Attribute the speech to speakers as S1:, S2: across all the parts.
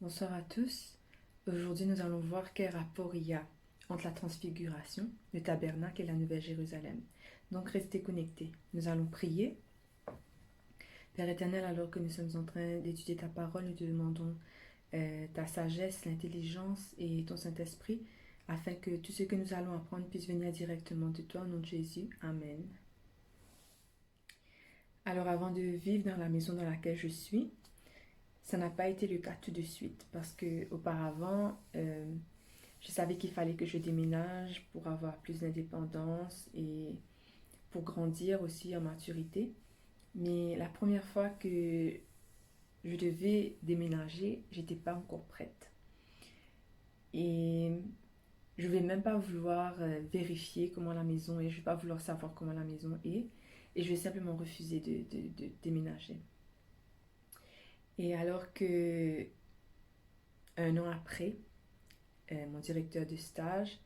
S1: Bonsoir à tous. Aujourd'hui, nous allons voir quel rapport il y a entre la transfiguration, le tabernacle et la Nouvelle Jérusalem. Donc, restez connectés. Nous allons prier. Père éternel, alors que nous sommes en train d'étudier ta parole, nous te demandons ta sagesse, l'intelligence et ton Saint-Esprit, afin que tout ce que nous allons apprendre puisse venir directement de toi, au nom de Jésus. Amen. Alors, avant de vivre dans la maison dans laquelle je suis, ça n'a pas été le cas tout de suite, parce que auparavant, je savais qu'il fallait que je déménage pour avoir plus d'indépendance et pour grandir aussi en maturité. Mais la première fois que je devais déménager, j'étais pas encore prête. Et je vais même pas vouloir vérifier comment la maison est, je vais pas vouloir savoir comment la maison est. Et je vais simplement refuser de déménager. Et alors que un an après, mon directeur de stage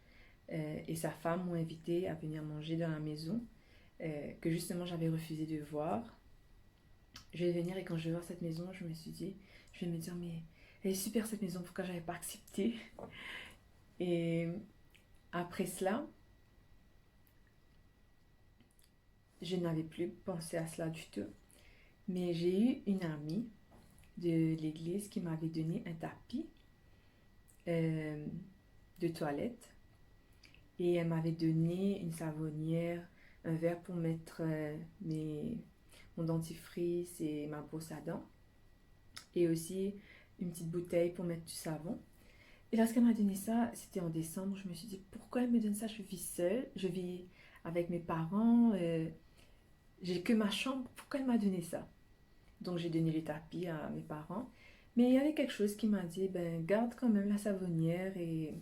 S1: et sa femme m'ont invité à venir manger dans la maison que justement j'avais refusé de voir. Je vais venir et quand je vais voir cette maison, je me suis dit, je vais me dire, mais elle est super cette maison, pourquoi j'avais pas accepté? Et après cela, je n'avais plus pensé à cela du tout. Mais j'ai eu une amie de l'église qui m'avait donné un tapis euh, de toilette et elle m'avait donné une savonnière, un verre pour mettre mon dentifrice et ma brosse à dents et aussi une petite bouteille pour mettre du savon. Et lorsqu'elle m'a donné ça, c'était en décembre, je me suis dit pourquoi elle me donne ça? Je vis seule, je vis avec mes parents, j'ai que ma chambre, pourquoi elle m'a donné ça? Donc j'ai donné le tapis à mes parents. Mais il y avait quelque chose qui m'a dit, ben garde quand même la savonnière et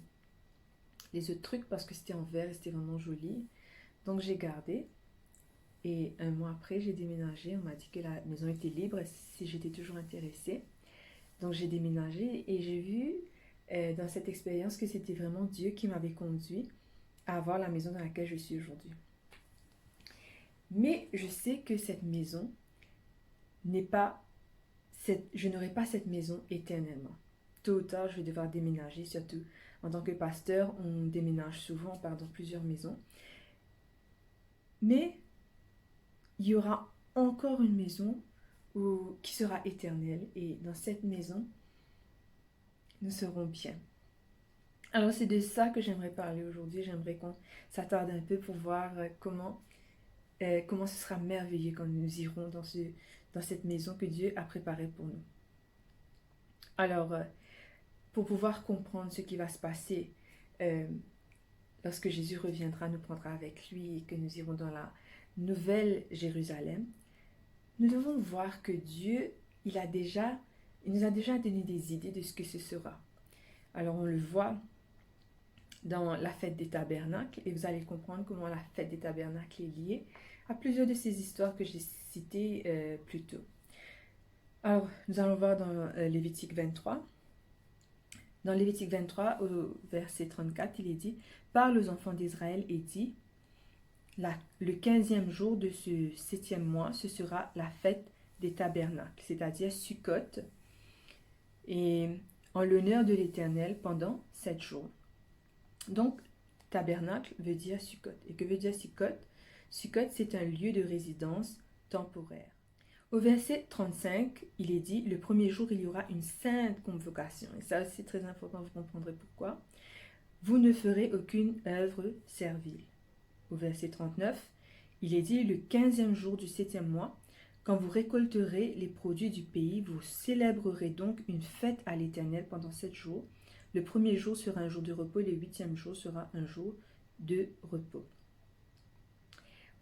S1: les autres trucs parce que c'était en verre et c'était vraiment joli. Donc j'ai gardé. Et un mois après, j'ai déménagé. On m'a dit que la maison était libre si j'étais toujours intéressée. Donc j'ai déménagé et j'ai vu dans cette expérience que c'était vraiment Dieu qui m'avait conduit à avoir la maison dans laquelle je suis aujourd'hui. Mais je sais que cette maison n'est pas je n'aurai pas cette maison éternellement. Tôt ou tard, je vais devoir déménager, surtout en tant que pasteur, on déménage souvent, on part dans plusieurs maisons. Mais il y aura encore une maison qui sera éternelle et dans cette maison, nous serons bien. Alors c'est de ça que j'aimerais parler aujourd'hui. J'aimerais qu'on s'attarde un peu pour voir comment ce sera merveilleux quand nous irons dans cette maison que Dieu a préparée pour nous. Alors, pour pouvoir comprendre ce qui va se passer euh, lorsque Jésus reviendra, nous prendra avec lui et que nous irons dans la nouvelle Jérusalem, nous devons voir que Dieu, il nous a déjà donné des idées de ce que ce sera. Alors on le voit dans la fête des tabernacles et vous allez comprendre comment la fête des tabernacles est liée à plusieurs de ces histoires que j'ai citées plus tôt. Alors nous allons voir dans Lévitique 23. Dans Lévitique 23, au verset 34, il est dit « Parle aux enfants d'Israël et dit, le 15e jour de ce 7e mois, ce sera la fête des tabernacles, c'est-à-dire Sukkot, et en l'honneur de l'Éternel pendant 7 jours. » Donc, tabernacle veut dire Sukkot. Et que veut dire Sukkot? Sukkot, c'est un lieu de résidence temporaire. Au verset 35, il est dit, le premier jour, il y aura une sainte convocation. Et ça, c'est très important, vous comprendrez pourquoi. Vous ne ferez aucune œuvre servile. Au verset 39, il est dit, le 15e jour du 7e mois, quand vous récolterez les produits du pays, vous célébrerez donc une fête à l'Éternel pendant 7 jours. Le premier jour sera un jour de repos, le 8e jour sera un jour de repos.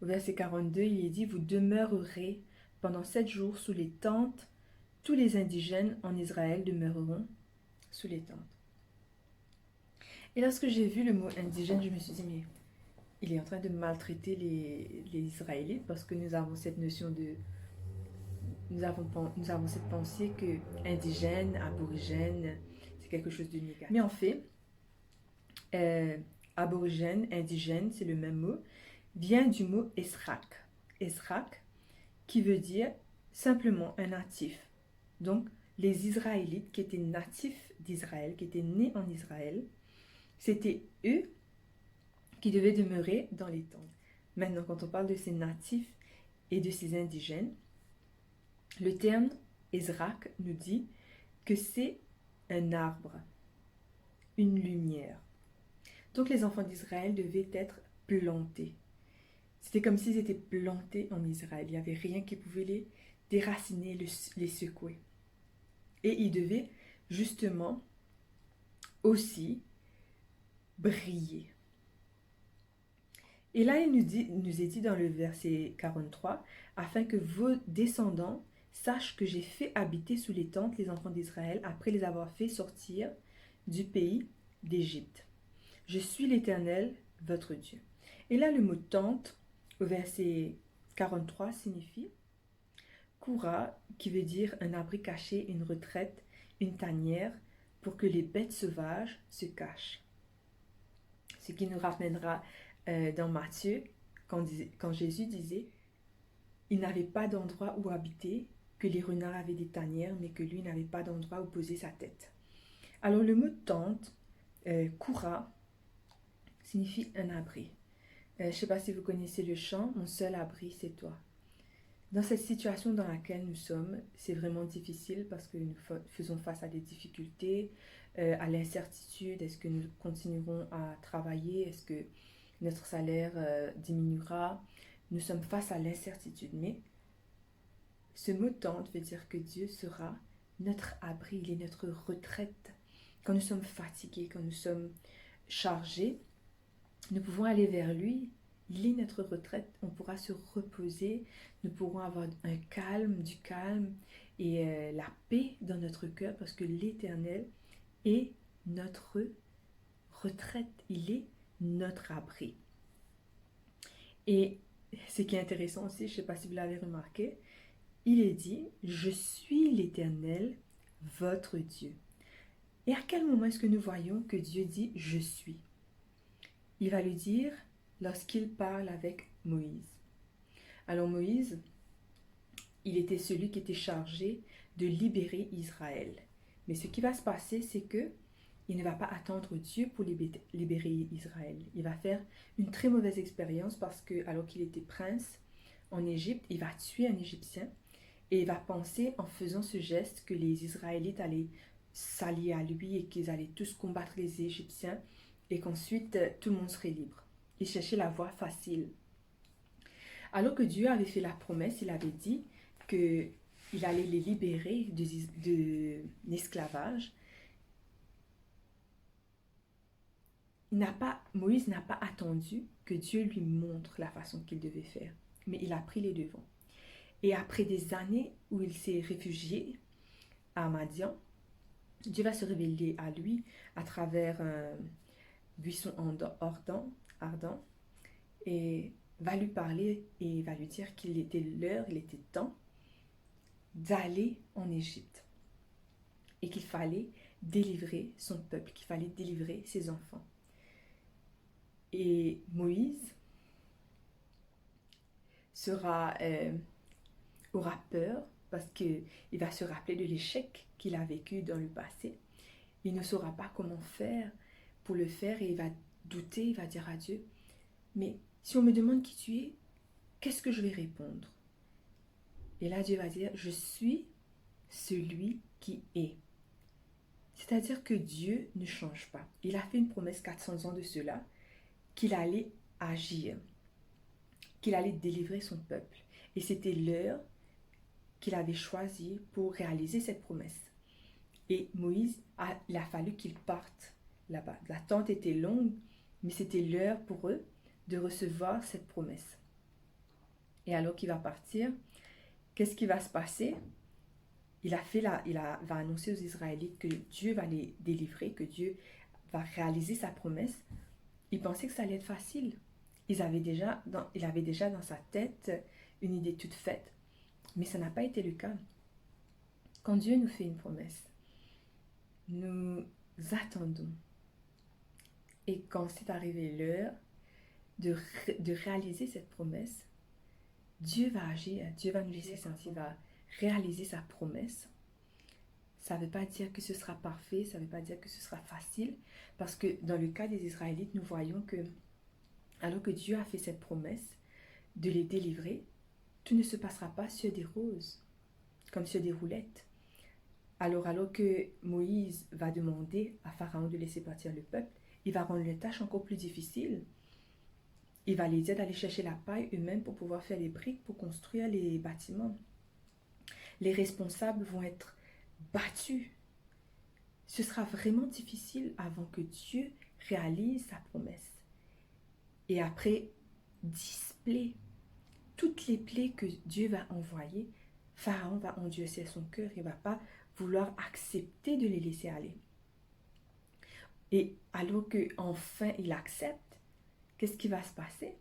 S1: Au verset 42, il est dit, vous demeurerez pendant 7 jours sous les tentes, tous les indigènes en Israël demeureront sous les tentes. Et lorsque j'ai vu le mot indigène, je me suis dit, mais il est en train de maltraiter les Israélites parce que nous avons cette notion de... Nous avons cette pensée que indigène, aborigène, c'est quelque chose de négatif. Mais en fait, aborigène, indigène, c'est le même mot, vient du mot Esrak. Esrak, qui veut dire simplement un natif. Donc, les Israélites qui étaient natifs d'Israël, qui étaient nés en Israël, c'était eux qui devaient demeurer dans les tentes. Maintenant, quand on parle de ces natifs et de ces indigènes, le terme Ezrak nous dit que c'est un arbre, une lumière. Donc les enfants d'Israël devaient être plantés. C'était comme s'ils étaient plantés en Israël. Il n'y avait rien qui pouvait les déraciner, les secouer. Et ils devaient justement aussi briller. Et là, il nous est dit dans le verset 43, afin que vos descendants sachent que j'ai fait habiter sous les tentes les enfants d'Israël après les avoir fait sortir du pays d'Égypte. Je suis l'Éternel, votre Dieu. Et là, le mot tente, au verset 43, signifie Koura, qui veut dire un abri caché, une retraite, une tanière, pour que les bêtes sauvages se cachent. Ce qui nous ramènera dans Matthieu, quand Jésus disait il n'avait pas d'endroit où habiter, que les renards avaient des tanières, mais que lui n'avait pas d'endroit où poser sa tête. Alors le mot tente, koura, signifie un abri. Je ne sais pas si vous connaissez le chant, mon seul abri c'est toi. Dans cette situation dans laquelle nous sommes, c'est vraiment difficile parce que nous faisons face à des difficultés, à l'incertitude. Est-ce que nous continuerons à travailler? Est-ce que notre salaire diminuera? Nous sommes face à l'incertitude. Mais ce mot tente veut dire que Dieu sera notre abri, il est notre retraite. Quand nous sommes fatigués, quand nous sommes chargés, nous pouvons aller vers lui. Il est notre retraite, on pourra se reposer, nous pourrons avoir un calme, du calme et la paix dans notre cœur parce que l'Éternel est notre retraite, il est notre abri. Et ce qui est intéressant aussi, je ne sais pas si vous l'avez remarqué, il est dit « Je suis l'Éternel, votre Dieu ». Et à quel moment est-ce que nous voyons que Dieu dit « Je suis » ? Il va lui dire lorsqu'il parle avec Moïse. Alors Moïse, il était celui qui était chargé de libérer Israël. Mais ce qui va se passer, c'est que il ne va pas attendre Dieu pour libérer Israël. Il va faire une très mauvaise expérience parce que, alors qu'il était prince en Égypte, il va tuer un Égyptien et il va penser en faisant ce geste que les Israélites allaient s'allier à lui et qu'ils allaient tous combattre les Égyptiens et qu'ensuite tout le monde serait libre. Il cherchait la voie facile. Alors que Dieu avait fait la promesse, il avait dit qu'il allait les libérer de l'esclavage. Moïse n'a pas attendu que Dieu lui montre la façon qu'il devait faire, mais il a pris les devants. Et après des années où il s'est réfugié à Madian, Dieu va se révéler à lui à travers un buisson ardent et va lui parler et va lui dire qu'il était l'heure, il était temps d'aller en Égypte et qu'il fallait délivrer son peuple, qu'il fallait délivrer ses enfants. Et Moïse aura peur parce qu'il va se rappeler de l'échec qu'il a vécu dans le passé. Il ne saura pas comment faire pour le faire et il va douter, il va dire à Dieu, mais si on me demande qui tu es, qu'est-ce que je vais répondre? Et là, Dieu va dire, je suis celui qui est. C'est-à-dire que Dieu ne change pas. Il a fait une promesse 400 ans de cela, qu'il allait agir, qu'il allait délivrer son peuple. Et c'était l'heure qu'il avait choisie pour réaliser cette promesse. Et Moïse, il a fallu qu'il parte là-bas. L'attente était longue, mais c'était l'heure pour eux de recevoir cette promesse. Et alors qu'il va partir, qu'est-ce qui va se passer? Il va annoncer aux Israélites que Dieu va les délivrer, que Dieu va réaliser sa promesse. Il pensait que ça allait être facile. Il avait déjà dans sa tête une idée toute faite, mais ça n'a pas été le cas. Quand Dieu nous fait une promesse, nous attendons. Et quand c'est arrivé l'heure de réaliser cette promesse, Dieu va agir, Dieu va nous laisser sentir, il va réaliser sa promesse. Ça ne veut pas dire que ce sera parfait, ça ne veut pas dire que ce sera facile, parce que dans le cas des Israélites, nous voyons que, alors que Dieu a fait cette promesse de les délivrer, tout ne se passera pas sur des roses, comme sur des roulettes. Alors que Moïse va demander à Pharaon de laisser partir le peuple, il va rendre les tâches encore plus difficiles. Il va les aider d'aller chercher la paille eux-mêmes pour pouvoir faire les briques pour construire les bâtiments. Les responsables vont être battus. Ce sera vraiment difficile avant que Dieu réalise sa promesse. Et après 10 plaies, toutes les plaies que Dieu va envoyer, Pharaon va endurcir son cœur, il ne va pas vouloir accepter de les laisser aller. Et alors qu'enfin il accepte, qu'est-ce qui va se passer?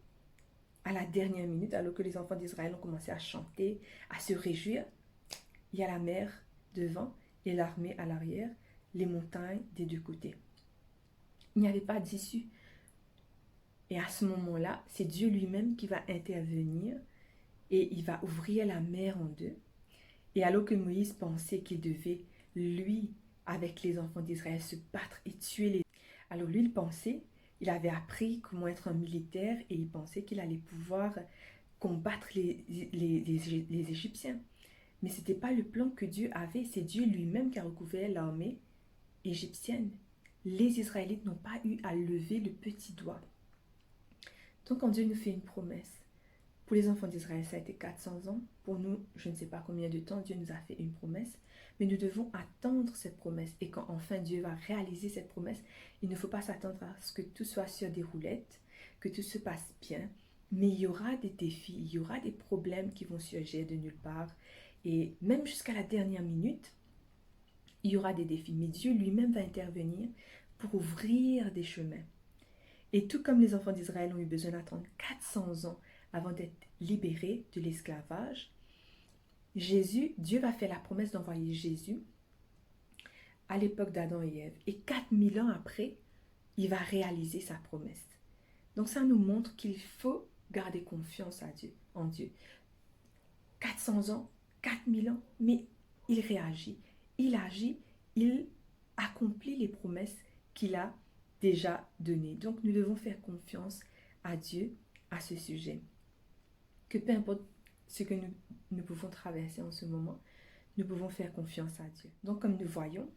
S1: À la dernière minute, alors que les enfants d'Israël ont commencé à chanter, à se réjouir, il y a la mer devant et l'armée à l'arrière, les montagnes des deux côtés. Il n'y avait pas d'issue. Et à ce moment-là, c'est Dieu lui-même qui va intervenir et il va ouvrir la mer en deux. Et alors que Moïse pensait qu'il devait, lui, avec les enfants d'Israël, se battre et tuer les... Alors lui, il avait appris comment être un militaire et il pensait qu'il allait pouvoir combattre les Égyptiens. Mais ce n'était pas le plan que Dieu avait, c'est Dieu lui-même qui a recouvert l'armée égyptienne. Les Israélites n'ont pas eu à lever le petit doigt. Donc quand Dieu nous fait une promesse, pour les enfants d'Israël, ça a été 400 ans. Pour nous, je ne sais pas combien de temps Dieu nous a fait une promesse, mais nous devons attendre cette promesse. Et quand enfin Dieu va réaliser cette promesse, il ne faut pas s'attendre à ce que tout soit sur des roulettes, que tout se passe bien, mais il y aura des défis, il y aura des problèmes qui vont surgir de nulle part. Et même jusqu'à la dernière minute, il y aura des défis. Mais Dieu lui-même va intervenir pour ouvrir des chemins. Et tout comme les enfants d'Israël ont eu besoin d'attendre 400 ans avant d'être libérés de l'esclavage, Dieu va faire la promesse d'envoyer Jésus à l'époque d'Adam et Ève. Et 4000 ans après, il va réaliser sa promesse. Donc ça nous montre qu'il faut garder confiance en Dieu. 400 ans, 4000 ans, mais il réagit, il agit, il accomplit les promesses qu'il a déjà données. Donc nous devons faire confiance à Dieu à ce sujet. Que peu importe ce que nous pouvons traverser en ce moment, nous pouvons faire confiance à Dieu. Donc comme nous voyons,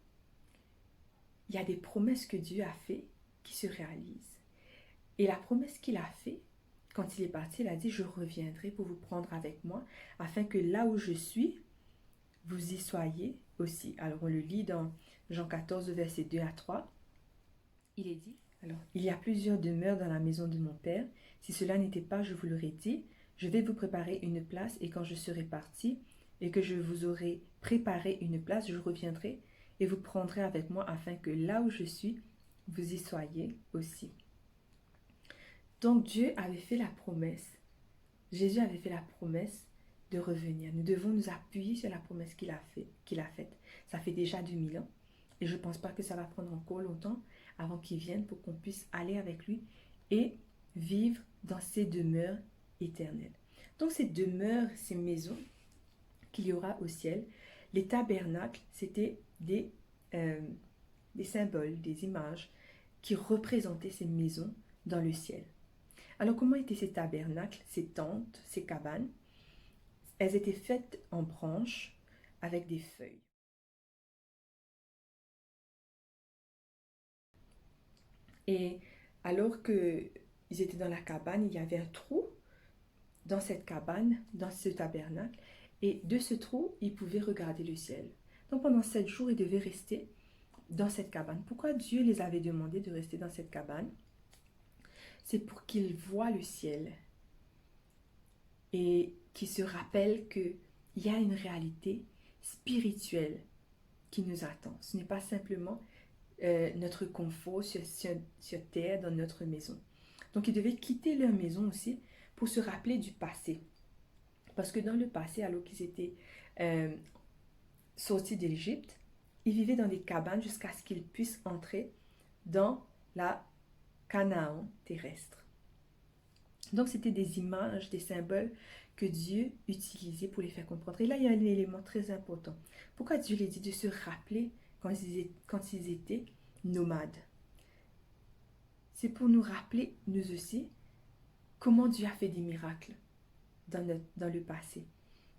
S1: il y a des promesses que Dieu a faites qui se réalisent. Et la promesse qu'il a faite, quand il est parti, il a dit « Je reviendrai pour vous prendre avec moi, afin que là où je suis, vous y soyez aussi. » Alors on le lit dans Jean 14, versets 2 à 3. Il est dit « Alors, il y a plusieurs demeures dans la maison de mon Père. Si cela n'était pas, je vous l'aurais dit. Je vais vous préparer une place, et quand je serai parti, et que je vous aurai préparé une place, je reviendrai et vous prendrai avec moi, afin que là où je suis, vous y soyez aussi. » Donc Dieu avait fait la promesse, Jésus avait fait la promesse de revenir. Nous devons nous appuyer sur la promesse qu'il a faite. Ça fait déjà 2000 ans et je ne pense pas que ça va prendre encore longtemps avant qu'il vienne pour qu'on puisse aller avec lui et vivre dans ces demeures éternelles. Donc ces demeures, ces maisons qu'il y aura au ciel, les tabernacles, c'était des symboles, des images qui représentaient ces maisons dans le ciel. Alors, comment étaient ces tabernacles, ces tentes, ces cabanes? Elles étaient faites en branches avec des feuilles. Et alors qu'ils étaient dans la cabane, il y avait un trou dans cette cabane, dans ce tabernacle. Et de ce trou, ils pouvaient regarder le ciel. Donc, pendant 7 jours, ils devaient rester dans cette cabane. Pourquoi Dieu les avait demandé de rester dans cette cabane? C'est pour qu'ils voient le ciel et qu'ils se rappellent qu'il y a une réalité spirituelle qui nous attend. Ce n'est pas simplement notre confort sur terre, dans notre maison. Donc, ils devaient quitter leur maison aussi pour se rappeler du passé. Parce que dans le passé, alors qu'ils étaient sortis de l'Égypte, ils vivaient dans des cabanes jusqu'à ce qu'ils puissent entrer dans la Canaan terrestre. Donc, c'était des images, des symboles que Dieu utilisait pour les faire comprendre. Et là, il y a un élément très important. Pourquoi Dieu les dit de se rappeler quand ils étaient nomades? C'est pour nous rappeler, nous aussi, comment Dieu a fait des miracles dans le passé.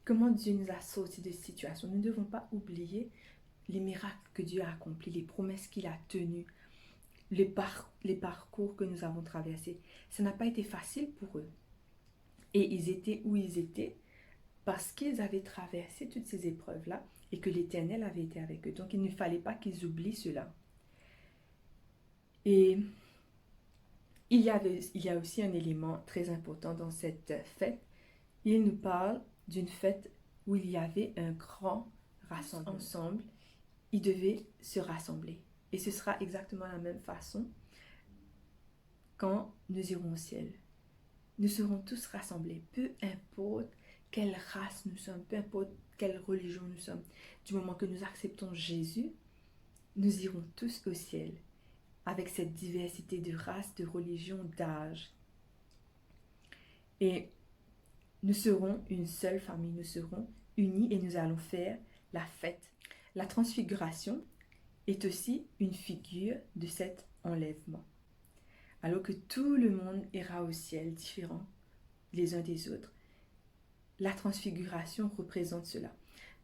S1: Comment Dieu nous a sortis de situations. Nous ne devons pas oublier les miracles que Dieu a accomplis, les promesses qu'il a tenues, les parcours que nous avons traversés. Ça n'a pas été facile pour eux. Et ils étaient où ils étaient parce qu'ils avaient traversé toutes ces épreuves-là et que l'Éternel avait été avec eux. Donc il ne fallait pas qu'ils oublient cela. Et il y a aussi un élément très important dans cette fête. Il nous parle d'une fête où il y avait un grand rassemblement. Ensemble, ils devaient se rassembler. Et ce sera exactement la même façon quand nous irons au ciel. Nous serons tous rassemblés, peu importe quelle race nous sommes, peu importe quelle religion nous sommes. Du moment que nous acceptons Jésus, nous irons tous au ciel, avec cette diversité de races, de religions, d'âges. Et nous serons une seule famille, nous serons unis et nous allons faire la fête. La transfiguration est aussi une figure de cet enlèvement. Alors que tout le monde ira au ciel, différent les uns des autres, la transfiguration représente cela.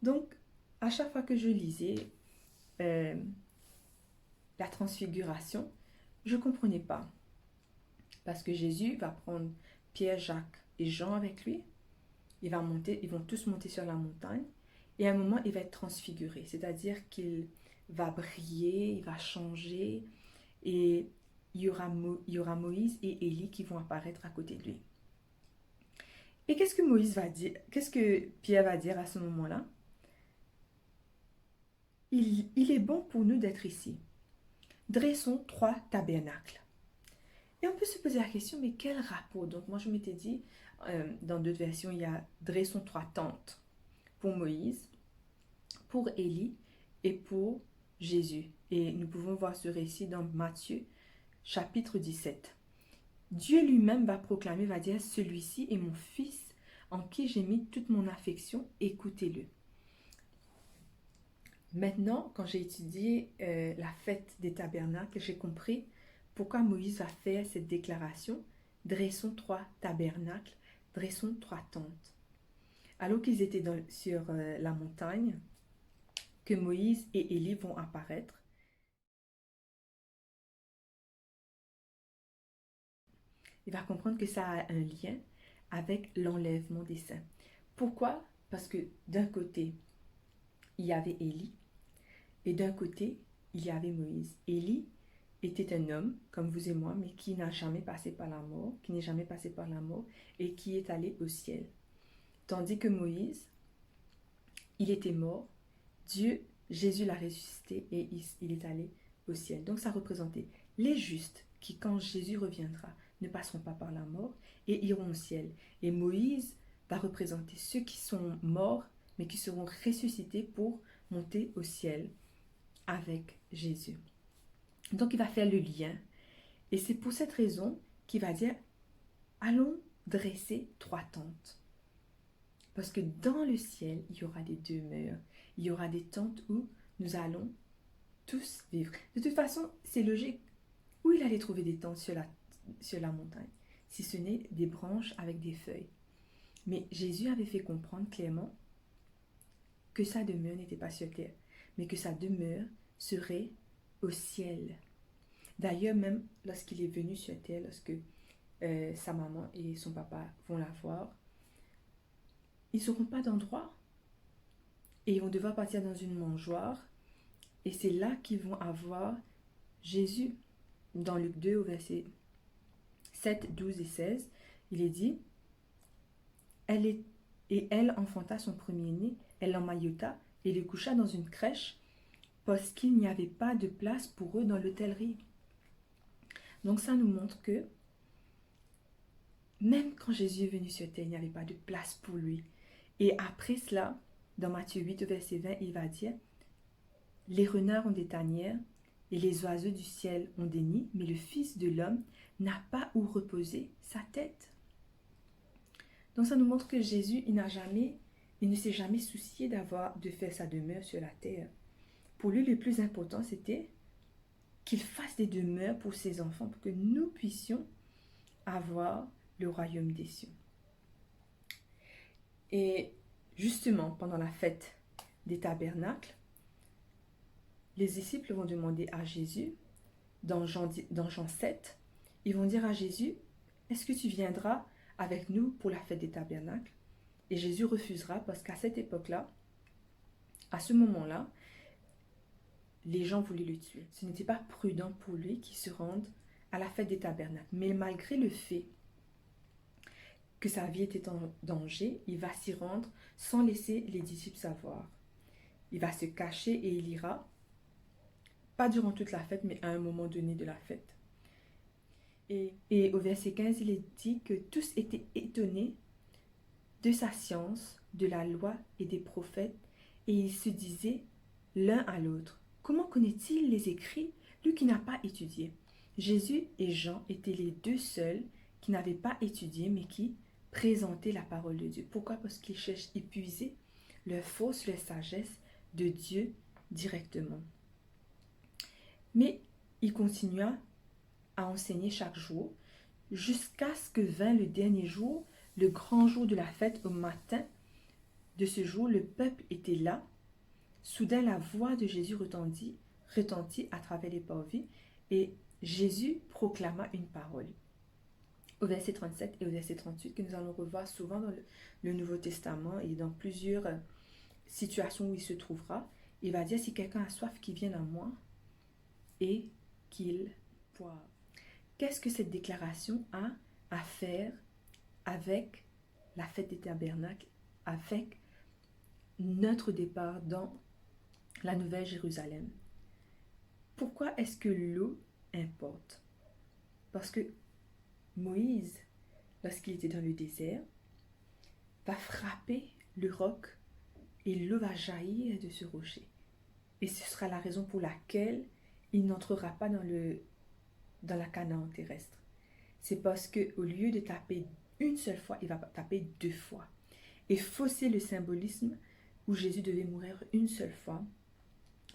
S1: Donc, à chaque fois que je lisais la transfiguration, je ne comprenais pas. Parce que Jésus va prendre Pierre, Jacques et Jean avec lui. Ils vont tous monter sur la montagne. Et à un moment, il va être transfiguré. C'est-à-dire qu'il va briller, il va changer. Et il y aura Moïse et Élie qui vont apparaître à côté de lui. Et qu'est-ce que Moïse va dire? Qu'est-ce que Pierre va dire à ce moment-là? Il est bon pour nous d'être ici. Dressons 3 tabernacles. Et on peut se poser la question, mais quel rapport? Donc moi je m'étais dit, dans d'autres versions, il y a dressons 3 tentes pour Moïse, pour Élie et pour Jésus. Et nous pouvons voir ce récit dans Matthieu, chapitre 17. Dieu lui-même va proclamer, va dire, celui-ci est mon fils en qui j'ai mis toute mon affection, écoutez-le. Maintenant, quand j'ai étudié la fête des tabernacles, j'ai compris pourquoi Moïse va faire cette déclaration, dressons 3 tabernacles, dressons 3 tentes. Alors qu'ils étaient sur la montagne, que Moïse et Élie vont apparaître, il va comprendre que ça a un lien avec l'enlèvement des saints. Pourquoi? Parce que d'un côté, il y avait Élie et d'un côté, il y avait Moïse. Élie était un homme, comme vous et moi, mais qui n'a jamais passé par la mort, qui n'est jamais passé par la mort et qui est allé au ciel. Tandis que Moïse, il était mort, Jésus l'a ressuscité et il est allé au ciel. Donc ça représentait les justes qui, quand Jésus reviendra, ne passeront pas par la mort et iront au ciel. Et Moïse va représenter ceux qui sont morts, mais qui seront ressuscités pour monter au ciel avec Jésus. Donc il va faire le lien. Et c'est pour cette raison qu'il va dire, allons dresser 3 tentes. Parce que dans le ciel, il y aura des demeures. Il y aura des tentes où nous allons tous vivre. De toute façon, c'est logique. Où il allait trouver des tentes sur la montagne, si ce n'est des branches avec des feuilles. Mais Jésus avait fait comprendre clairement que sa demeure n'était pas sur terre, mais que sa demeure serait au ciel. D'ailleurs, même lorsqu'il est venu sur terre, lorsque sa maman et son papa vont la voir, ils n'auront pas d'endroit. Et ils vont devoir partir dans une mangeoire. Et c'est là qu'ils vont avoir Jésus. Dans Luc 2, au verset 7, 12 et 16, il est dit, elle enfanta son premier-né, elle l'emmaillota et le coucha dans une crèche parce qu'il n'y avait pas de place pour eux dans l'hôtellerie. Donc ça nous montre que même quand Jésus est venu sur terre, il n'y avait pas de place pour lui. Et après cela, dans Matthieu 8, verset 20, il va dire, les renards ont des tanières et les oiseaux du ciel ont des nids, mais le Fils de l'homme n'a pas où reposer sa tête. Donc ça nous montre que Jésus, il ne s'est jamais soucié de faire sa demeure sur la terre. Pour lui, le plus important, c'était qu'il fasse des demeures pour ses enfants, pour que nous puissions avoir le royaume des cieux. Et justement, pendant la fête des tabernacles, les disciples vont demander à Jésus, dans Jean 7, ils vont dire à Jésus, est-ce que tu viendras avec nous pour la fête des tabernacles? Et Jésus refusera parce qu'à cette époque-là, à ce moment-là, les gens voulaient le tuer. Ce n'était pas prudent pour lui qu'il se rende à la fête des tabernacles. Mais malgré le fait que sa vie était en danger, il va s'y rendre sans laisser les disciples savoir. Il va se cacher et il ira, pas durant toute la fête, mais à un moment donné de la fête. Et au verset 15, il est dit que tous étaient étonnés de sa science, de la loi et des prophètes, et ils se disaient l'un à l'autre, comment connaît-il les écrits, lui qui n'a pas étudié? Jésus et Jean étaient les deux seuls qui n'avaient pas étudié, mais qui présentaient la parole de Dieu. Pourquoi? Parce qu'ils cherchent à épuiser leur force, leur sagesse de Dieu directement. Mais il continua à enseigner chaque jour, jusqu'à ce que vint le dernier jour, le grand jour de la fête. Au matin de ce jour, le peuple était là. Soudain, la voix de Jésus retentit à travers les parvis, et Jésus proclama une parole. Au verset 37 et au verset 38, que nous allons revoir souvent dans le Nouveau Testament et dans plusieurs situations où il se trouvera, il va dire, si quelqu'un a soif, qu'il vienne à moi et qu'il boive. Qu'est-ce que cette déclaration a à faire avec la fête des tabernacles, avec notre départ dans la Nouvelle Jérusalem? Pourquoi est-ce que l'eau importe? Parce que Moïse, lorsqu'il était dans le désert, va frapper le roc et l'eau va jaillir de ce rocher. Et ce sera la raison pour laquelle il n'entrera pas dans la Canaan terrestre. C'est parce qu'au lieu de taper une seule fois, il va taper deux fois. Et fausser le symbolisme où Jésus devait mourir une seule fois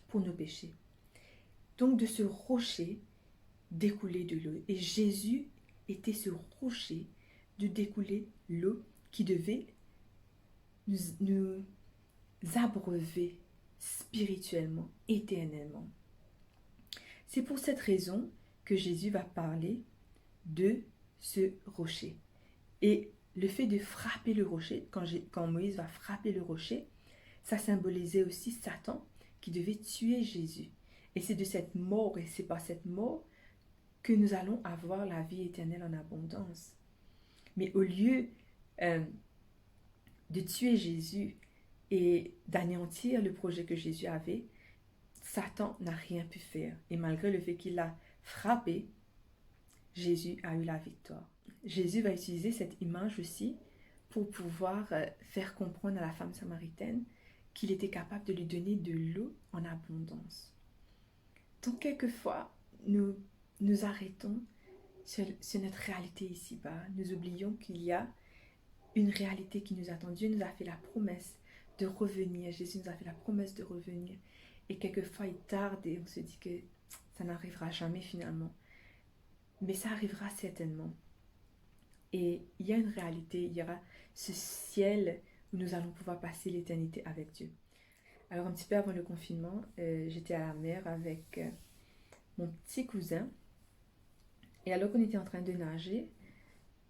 S1: pour nos péchés. Donc de ce rocher découlait de l'eau. Et Jésus était ce rocher de découler l'eau qui devait nous abreuver spirituellement, éternellement. C'est pour cette raison que Jésus va parler de ce rocher. Et le fait de frapper le rocher, quand Moïse va frapper le rocher, ça symbolisait aussi Satan qui devait tuer Jésus. Et c'est de cette mort, et c'est par cette mort que nous allons avoir la vie éternelle en abondance. Mais au lieu de tuer Jésus et d'anéantir le projet que Jésus avait, Satan n'a rien pu faire. Et malgré le fait qu'il l'a frappé, Jésus a eu la victoire. Jésus va utiliser cette image aussi pour pouvoir faire comprendre à la femme samaritaine qu'il était capable de lui donner de l'eau en abondance. Donc quelquefois, nous arrêtons sur notre réalité ici-bas. Nous oublions qu'il y a une réalité qui nous attend. Dieu nous a fait la promesse de revenir. Jésus nous a fait la promesse de revenir. Et quelquefois, il tarde et on se dit que ça n'arrivera jamais finalement. Mais ça arrivera certainement. Et il y a une réalité, il y aura ce ciel où nous allons pouvoir passer l'éternité avec Dieu. Alors un petit peu avant le confinement, j'étais à la mer avec mon petit cousin. Et alors qu'on était en train de nager,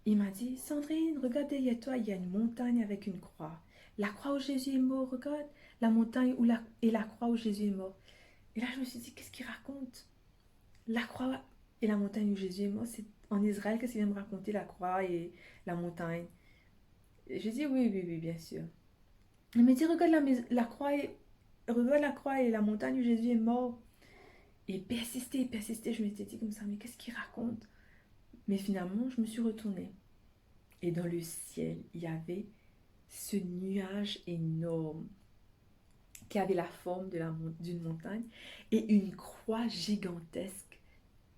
S1: il m'a dit, Sandrine, regarde derrière toi, il y a une montagne avec une croix. La croix où Jésus est mort, regarde, la montagne et la croix où Jésus est mort. Et là, je me suis dit, qu'est-ce qu'il raconte? La croix et la montagne où Jésus est mort, c'est en Israël. Qu'est-ce qu'il vient me raconter, la croix et la montagne? Et je dis, oui, bien sûr. Il me dit, regarde la croix et la montagne où Jésus est mort. Et persister. Je m'étais dit comme ça, mais qu'est-ce qu'il raconte? Mais finalement, je me suis retournée. Et dans le ciel, il y avait ce nuage énorme qui avait la forme d'une montagne et une croix gigantesque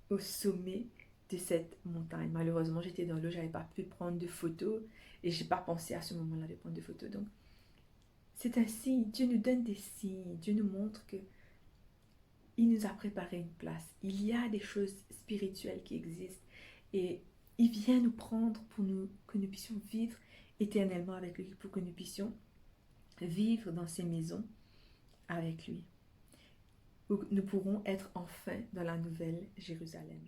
S1: au sommet de cette montagne. Malheureusement, j'étais dans l'eau, j'avais pas pu prendre de photos et j'ai pas pensé à ce moment-là de prendre de photos. Donc, c'est un signe. Dieu nous donne des signes. Dieu nous montre que il nous a préparé une place. Il y a des choses spirituelles qui existent et il vient nous prendre que nous puissions vivre éternellement avec lui, pour que nous puissions vivre dans ces maisons avec lui. Où nous pourrons être enfin dans la nouvelle Jérusalem.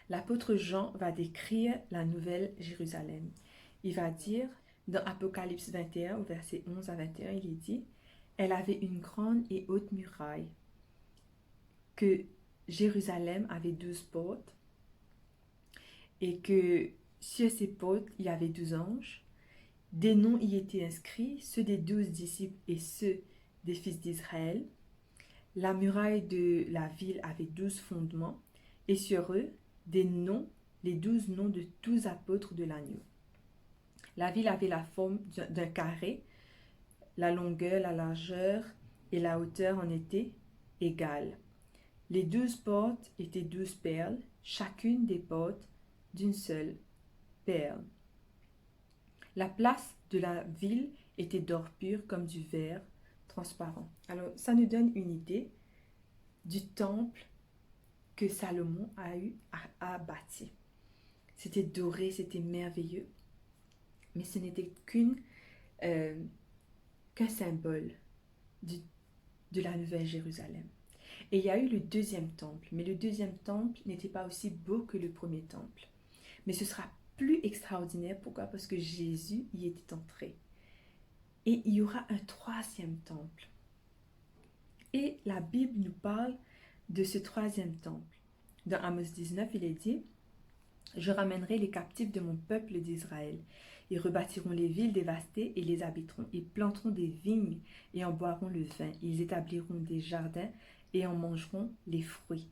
S1: L'apôtre Jean va décrire la nouvelle Jérusalem. Il va dire, dans Apocalypse 21, au verset 11 à 21, il est dit, « Elle avait une grande et haute muraille, que Jérusalem avait 12 portes, et que sur ces portes, il y avait 12 anges. Des noms y étaient inscrits, ceux des 12 disciples et ceux des fils d'Israël. La muraille de la ville avait 12 fondements, et sur eux, des noms, les 12 noms de 12 apôtres de l'agneau. La ville avait la forme d'un carré, la longueur, la largeur et la hauteur en étaient égales. Les 12 portes étaient 12 perles, chacune des portes d'une seule perle. La place de la ville était d'or pur comme du verre transparent. Alors, ça nous donne une idée du temple que Salomon a eu à bâtir. C'était doré, c'était merveilleux, mais ce n'était qu'un symbole de la Nouvelle Jérusalem. Et il y a eu le deuxième temple, mais le deuxième temple n'était pas aussi beau que le premier temple. Mais ce sera plus extraordinaire. Pourquoi? Parce que Jésus y était entré. Et il y aura un troisième temple. Et la Bible nous parle de ce troisième temple. Dans Amos 19, il est dit, « Je ramènerai les captifs de mon peuple d'Israël. Ils rebâtiront les villes dévastées et les habiteront. Ils planteront des vignes et en boiront le vin. Ils établiront des jardins et en mangeront les fruits.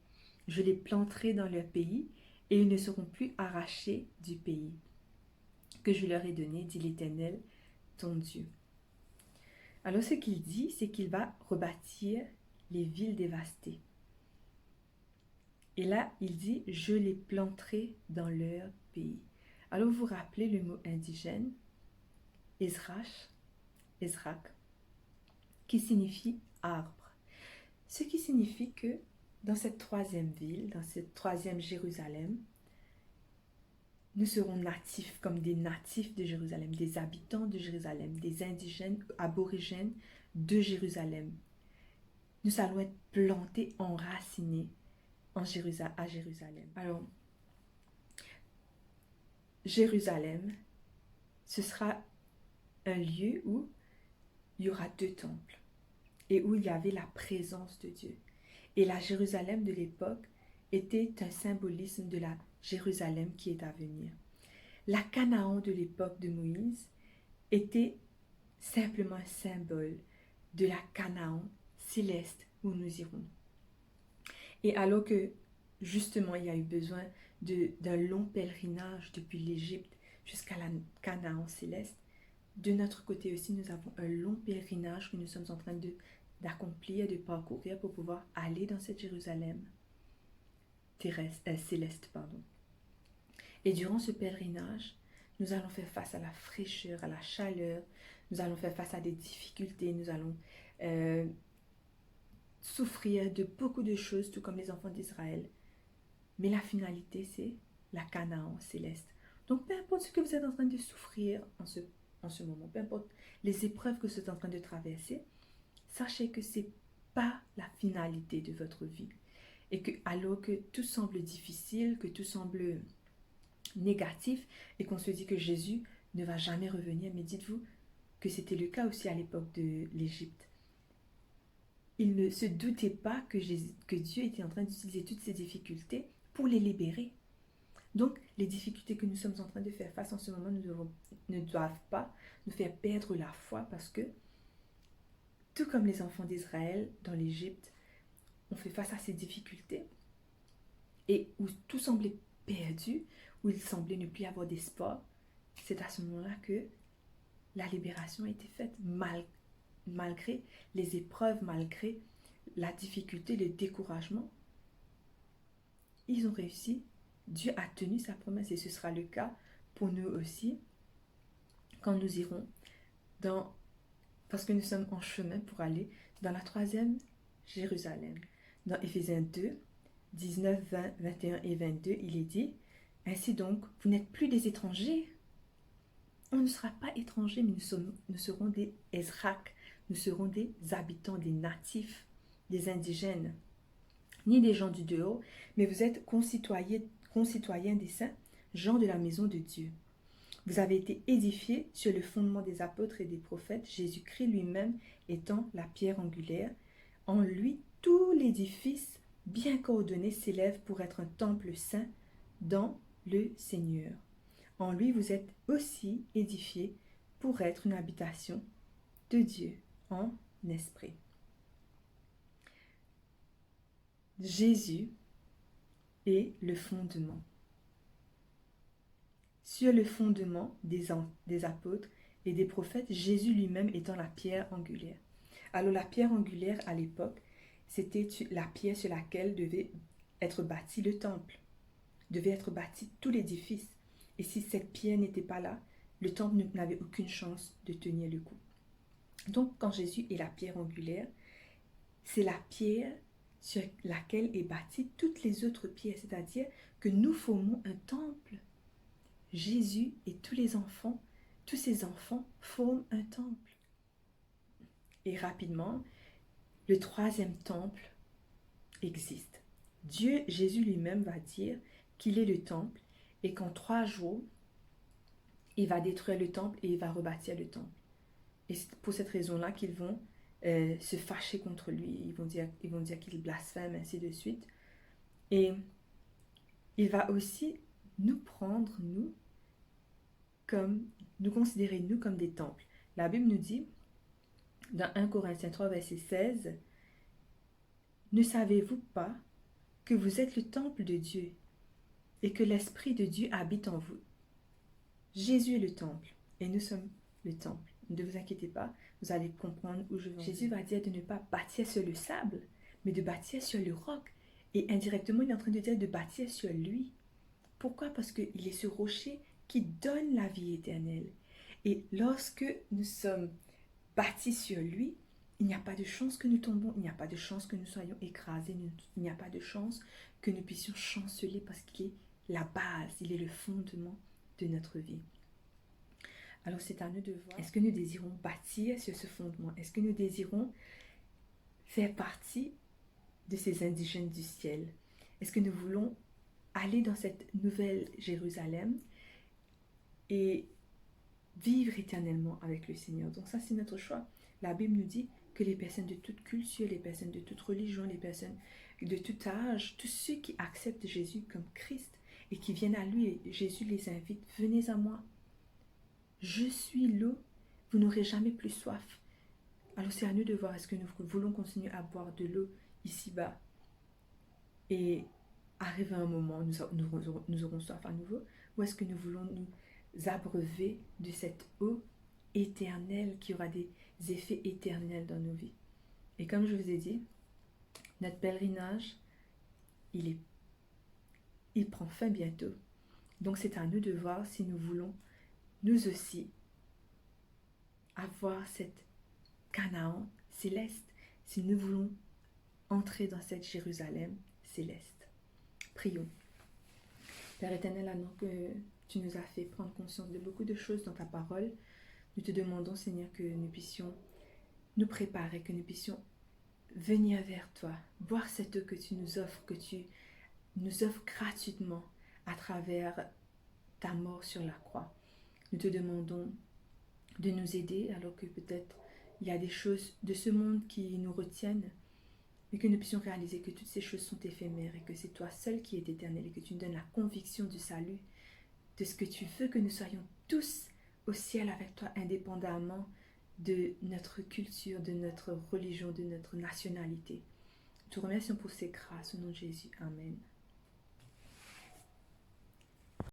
S1: Je les planterai dans leur pays et ils ne seront plus arrachés du pays que je leur ai donné, dit l'Éternel, ton Dieu. » Alors ce qu'il dit, c'est qu'il va rebâtir les villes dévastées. Et là, il dit, je les planterai dans leur pays. Alors vous vous rappelez le mot indigène, Ezrach, qui signifie arbre. Ce qui signifie que dans cette troisième ville, dans cette troisième Jérusalem, nous serons natifs comme des natifs de Jérusalem, des habitants de Jérusalem, des indigènes aborigènes de Jérusalem. Nous allons être plantés, enracinés à Jérusalem. Alors, Jérusalem, ce sera un lieu où il y aura 2 temples et où il y avait la présence de Dieu. Et la Jérusalem de l'époque était un symbolisme de la Jérusalem qui est à venir. La Canaan de l'époque de Moïse était simplement un symbole de la Canaan céleste où nous irons. Et alors que justement il y a eu besoin d'un long pèlerinage depuis l'Égypte jusqu'à la Canaan céleste, de notre côté aussi nous avons un long pèlerinage que nous sommes en train d'accomplir, de parcourir pour pouvoir aller dans cette Jérusalem céleste. Et durant ce pèlerinage, nous allons faire face à la fraîcheur, à la chaleur, nous allons faire face à des difficultés, nous allons souffrir de beaucoup de choses, tout comme les enfants d'Israël. Mais la finalité, c'est la Canaan céleste. Donc, peu importe ce que vous êtes en train de souffrir en ce moment, peu importe les épreuves que vous êtes en train de traverser, sachez que ce n'est pas la finalité de votre vie. Et que, alors que tout semble difficile, que tout semble négatif, et qu'on se dit que Jésus ne va jamais revenir, mais dites-vous que c'était le cas aussi à l'époque de l'Égypte. Ils ne se doutaient pas que Dieu était en train d'utiliser toutes ces difficultés pour les libérer. Donc, les difficultés que nous sommes en train de faire face en ce moment ne doivent pas nous faire perdre la foi, parce que, tout comme les enfants d'Israël dans l'Égypte, on fait face à ces difficultés et où tout semblait perdu, où il semblait ne plus y avoir d'espoir. C'est à ce moment-là que la libération a été faite, malgré les épreuves, malgré la difficulté, le découragement. Ils ont réussi Dieu a tenu sa promesse et ce sera le cas pour nous aussi quand nous irons parce que nous sommes en chemin pour aller dans la troisième Jérusalem. Dans Éphésiens 2, 19, 20, 21 et 22, il est dit « Ainsi donc, vous n'êtes plus des étrangers. On ne sera pas étrangers, mais nous serons des Ezrak, nous serons des habitants, des natifs, des indigènes, ni des gens du dehors, mais vous êtes concitoyens des saints, gens de la maison de Dieu. Vous avez été édifiés sur le fondement des apôtres et des prophètes, Jésus-Christ lui-même étant la pierre angulaire. En lui, tout l'édifice bien coordonné s'élève pour être un temple saint dans le Seigneur. En lui, vous êtes aussi édifiés pour être une habitation de Dieu en esprit. » Jésus est le fondement. Sur le fondement des apôtres et des prophètes, Jésus lui-même étant la pierre angulaire. Alors la pierre angulaire à l'époque, c'était la pierre sur laquelle devait être bâti le temple, devait être bâti tout l'édifice. Et si cette pierre n'était pas là, le temple n'avait aucune chance de tenir le coup. Donc quand Jésus est la pierre angulaire, c'est la pierre sur laquelle est bâtie toutes les autres pierres, c'est-à-dire que nous formons un temple. Jésus et tous ses enfants forment un temple. Et rapidement, le troisième temple existe. Jésus lui-même va dire qu'il est le temple et qu'en 3 jours, il va détruire le temple et il va rebâtir le temple. Et c'est pour cette raison-là qu'ils vont se fâcher contre lui. Ils vont dire qu'il blasphème, ainsi de suite. Et il va aussi nous prendre, nous considérer nous comme des temples. La Bible nous dit, dans 1 Corinthiens 3, verset 16, « Ne savez-vous pas que vous êtes le temple de Dieu et que l'Esprit de Dieu habite en vous? » Jésus est le temple et nous sommes le temple. Ne vous inquiétez pas, vous allez comprendre où je vais. Jésus va dire de ne pas bâtir sur le sable, mais de bâtir sur le roc. Et indirectement, il est en train de dire de bâtir sur lui. Pourquoi? Parce qu'il est ce rocher qui donne la vie éternelle. Et lorsque nous sommes bâtis sur lui, il n'y a pas de chance que nous tombons, il n'y a pas de chance que nous soyons écrasés, il n'y a pas de chance que nous puissions chanceler parce qu'il est la base, il est le fondement de notre vie. Alors c'est à nous de voir, est-ce que nous désirons bâtir sur ce fondement? Est-ce que nous désirons faire partie de ces indigènes du ciel? Est-ce que nous voulons aller dans cette nouvelle Jérusalem et vivre éternellement avec le Seigneur? Donc ça, c'est notre choix. La Bible nous dit que les personnes de toute culture, les personnes de toute religion, les personnes de tout âge, tous ceux qui acceptent Jésus comme Christ et qui viennent à lui, Jésus les invite, venez à moi. Je suis l'eau, vous n'aurez jamais plus soif. Alors c'est à nous de voir, est-ce que nous voulons continuer à boire de l'eau ici-bas et arriver à un moment, nous aurons soif à nouveau, ou est-ce que nous voulons nous abreuver de cette eau éternelle qui aura des effets éternels dans nos vies? Et comme je vous ai dit, notre pèlerinage, il prend fin bientôt. Donc c'est à nous de voir si nous voulons nous aussi avoir cette Canaan céleste, si nous voulons entrer dans cette Jérusalem céleste. Prions. Père éternel, alors que tu nous as fait prendre conscience de beaucoup de choses dans ta parole, nous te demandons, Seigneur, que nous puissions nous préparer, que nous puissions venir vers toi, boire cette eau que tu nous offres, que tu nous offres gratuitement à travers ta mort sur la croix. Nous te demandons de nous aider alors que peut-être il y a des choses de ce monde qui nous retiennent, mais que nous puissions réaliser que toutes ces choses sont éphémères et que c'est toi seul qui es éternel et que tu nous donnes la conviction du salut, de ce que tu veux que nous soyons tous au ciel avec toi indépendamment de notre culture, de notre religion, de notre nationalité. Nous te remercions pour ces grâces au nom de Jésus. Amen.